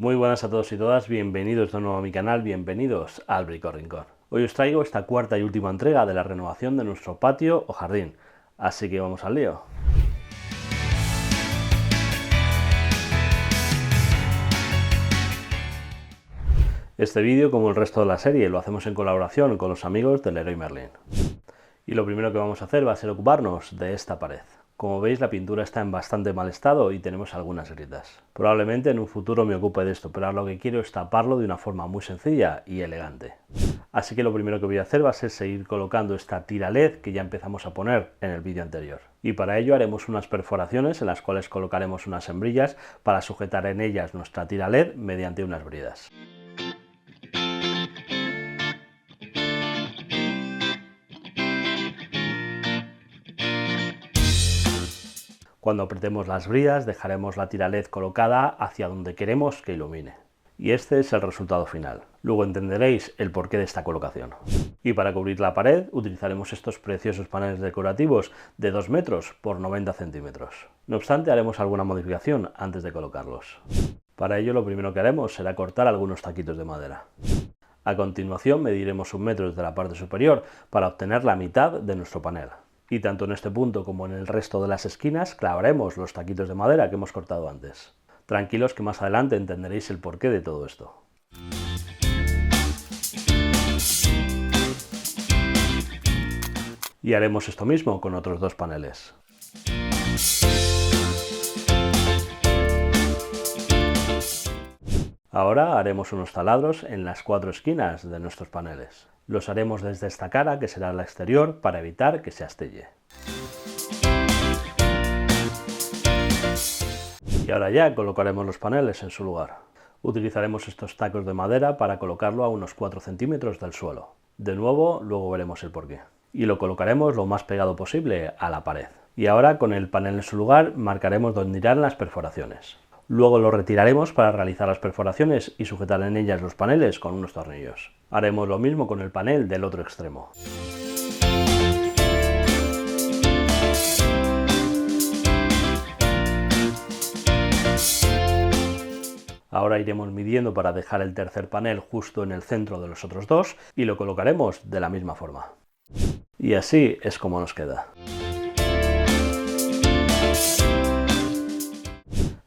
Muy buenas a todos y todas, bienvenidos de nuevo a mi canal, bienvenidos al Brico Rincón. Hoy os traigo esta cuarta y última entrega de la renovación de nuestro patio o jardín, así que vamos al lío. Este vídeo, como el resto de la serie, lo hacemos en colaboración con los amigos de Leroy Merlin. Y lo primero que vamos a hacer va a ser ocuparnos de esta pared. Como veis, la pintura está en bastante mal estado y tenemos algunas grietas. Probablemente en un futuro me ocupe de esto, pero ahora lo que quiero es taparlo de una forma muy sencilla y elegante. Así que lo primero que voy a hacer va a ser seguir colocando esta tira LED que ya empezamos a poner en el vídeo anterior. Y para ello haremos unas perforaciones en las cuales colocaremos unas hembrillas para sujetar en ellas nuestra tira LED mediante unas bridas. Cuando apretemos las bridas dejaremos la tira LED colocada hacia donde queremos que ilumine. Y este es el resultado final. Luego entenderéis el porqué de esta colocación. Y para cubrir la pared utilizaremos estos preciosos paneles decorativos de 2 metros por 90 centímetros. No obstante, haremos alguna modificación antes de colocarlos. Para ello lo primero que haremos será cortar algunos taquitos de madera. A continuación mediremos 1 metro desde la parte superior para obtener la mitad de nuestro panel. Y tanto en este punto como en el resto de las esquinas clavaremos los taquitos de madera que hemos cortado antes. Tranquilos que más adelante entenderéis el porqué de todo esto. Y haremos esto mismo con otros 2 paneles. Ahora haremos unos taladros en las 4 esquinas de nuestros paneles. Los haremos desde esta cara, que será la exterior, para evitar que se astille. Y ahora ya colocaremos los paneles en su lugar. Utilizaremos estos tacos de madera para colocarlo a unos 4 centímetros del suelo. De nuevo, luego veremos el porqué. Y lo colocaremos lo más pegado posible a la pared. Y ahora, con el panel en su lugar, marcaremos dónde irán las perforaciones. Luego lo retiraremos para realizar las perforaciones y sujetar en ellas los paneles con unos tornillos. Haremos lo mismo con el panel del otro extremo. Ahora iremos midiendo para dejar el tercer panel justo en el centro de los otros 2 y lo colocaremos de la misma forma. Y así es como nos queda.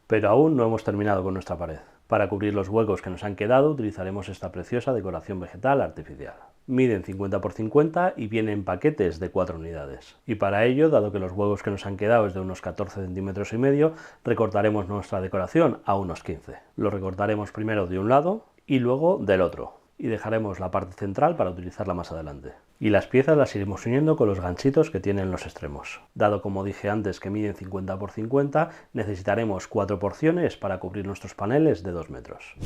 Pero aún no hemos terminado con nuestra pared. Para cubrir los huecos que nos han quedado utilizaremos esta preciosa decoración vegetal artificial. Miden 50 por 50 y viene en paquetes de 4 unidades. Y para ello, dado que los huecos que nos han quedado es de unos 14 centímetros y medio, recortaremos nuestra decoración a unos 15. Lo recortaremos primero de un lado y luego del otro. Y dejaremos la parte central para utilizarla más adelante. Y las piezas las iremos uniendo con los ganchitos que tienen los extremos. Dado, como dije antes, que miden 50 por 50, necesitaremos 4 porciones para cubrir nuestros paneles de 2 metros.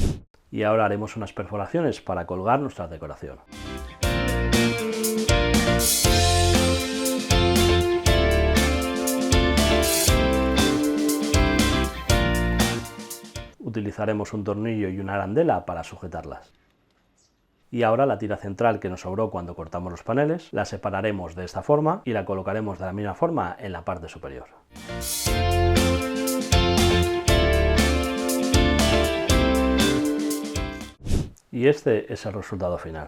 Y ahora haremos unas perforaciones para colgar nuestra decoración. Utilizaremos un tornillo y una arandela para sujetarlas. Y ahora la tira central que nos sobró cuando cortamos los paneles, la separaremos de esta forma y la colocaremos de la misma forma en la parte superior. Y este es el resultado final.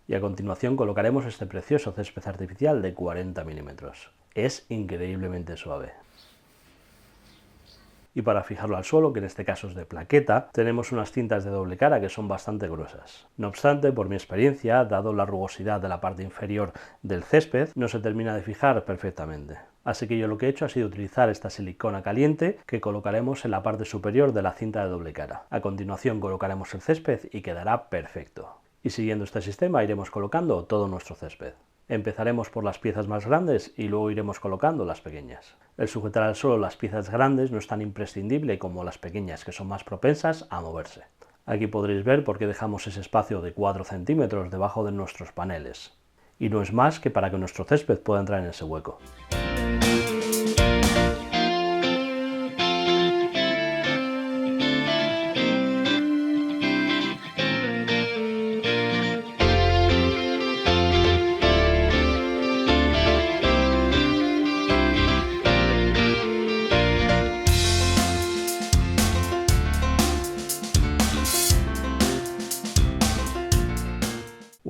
Y a continuación colocaremos este precioso césped artificial de 40 milímetros. Es increíblemente suave. Y para fijarlo al suelo, que en este caso es de plaqueta, tenemos unas cintas de doble cara que son bastante gruesas. No obstante, por mi experiencia, dado la rugosidad de la parte inferior del césped, no se termina de fijar perfectamente. Así que yo lo que he hecho ha sido utilizar esta silicona caliente que colocaremos en la parte superior de la cinta de doble cara. A continuación colocaremos el césped y quedará perfecto. Y siguiendo este sistema iremos colocando todo nuestro césped. Empezaremos por las piezas más grandes y luego iremos colocando las pequeñas. El sujetar al suelo las piezas grandes no es tan imprescindible como las pequeñas, que son más propensas a moverse. Aquí podréis ver por qué dejamos ese espacio de 4 centímetros debajo de nuestros paneles. Y no es más que para que nuestro césped pueda entrar en ese hueco.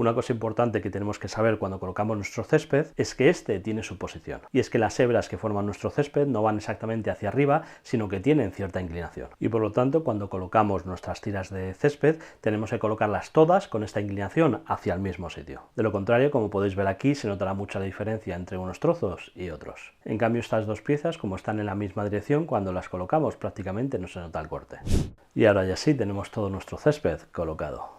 Una cosa importante que tenemos que saber cuando colocamos nuestro césped es que este tiene su posición, y es que las hebras que forman nuestro césped no van exactamente hacia arriba, sino que tienen cierta inclinación, y por lo tanto cuando colocamos nuestras tiras de césped tenemos que colocarlas todas con esta inclinación hacia el mismo sitio. De lo contrario, como podéis ver aquí, se notará mucha la diferencia entre unos trozos y otros. En cambio, estas dos piezas, como están en la misma dirección, cuando las colocamos prácticamente no se nota el corte. Y ahora ya sí tenemos todo nuestro césped colocado.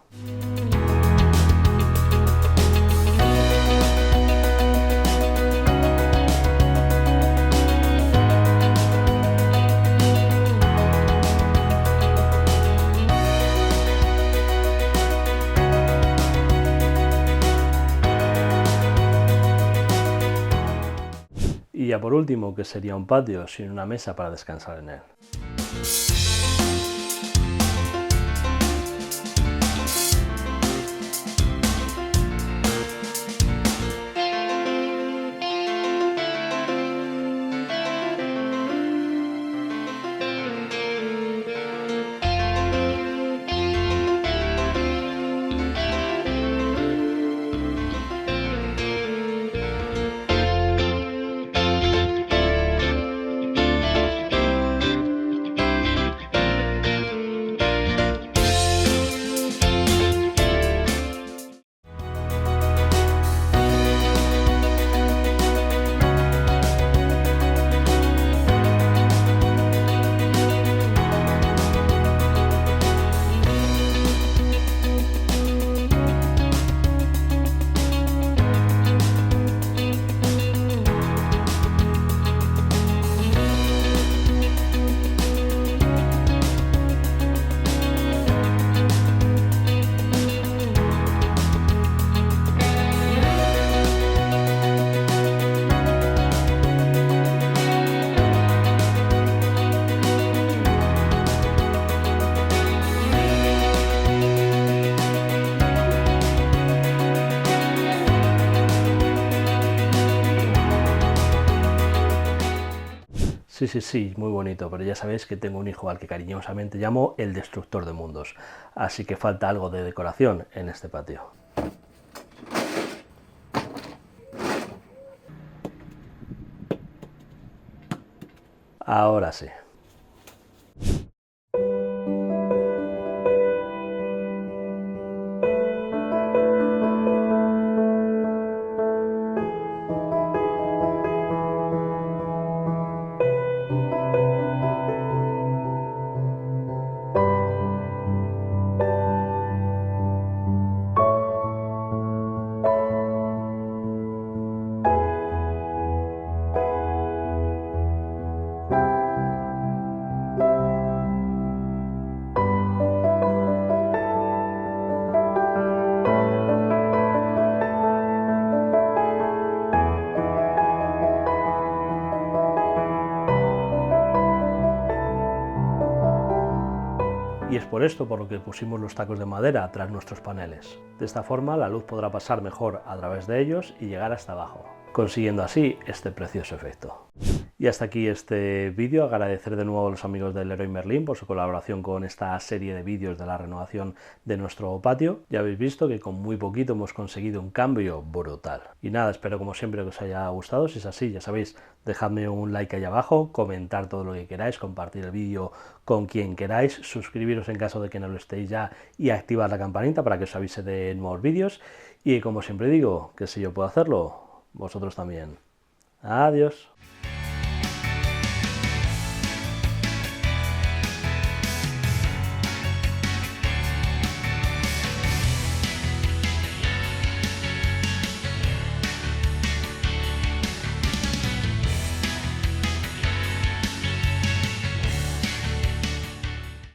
Y ya por último, ¿qué sería un patio sin una mesa para descansar en él? Sí, muy bonito, pero ya sabéis que tengo un hijo al que cariñosamente llamo el destructor de mundos, así que falta algo de decoración en este patio. Ahora sí. Y es por esto por lo que pusimos los tacos de madera tras nuestros paneles. De esta forma la luz podrá pasar mejor a través de ellos y llegar hasta abajo, consiguiendo así este precioso efecto. Y hasta aquí este vídeo. Agradecer de nuevo a los amigos del Leroy Merlin por su colaboración con esta serie de vídeos de la renovación de nuestro patio. Ya habéis visto que con muy poquito hemos conseguido un cambio brutal. Y nada, espero como siempre que os haya gustado. Si es así, ya sabéis, dejadme un like ahí abajo, comentar todo lo que queráis, compartir el vídeo con quien queráis, suscribiros en caso de que no lo estéis ya y activar la campanita para que os avise de nuevos vídeos. Y como siempre digo, que si yo puedo hacerlo, vosotros también. Adiós.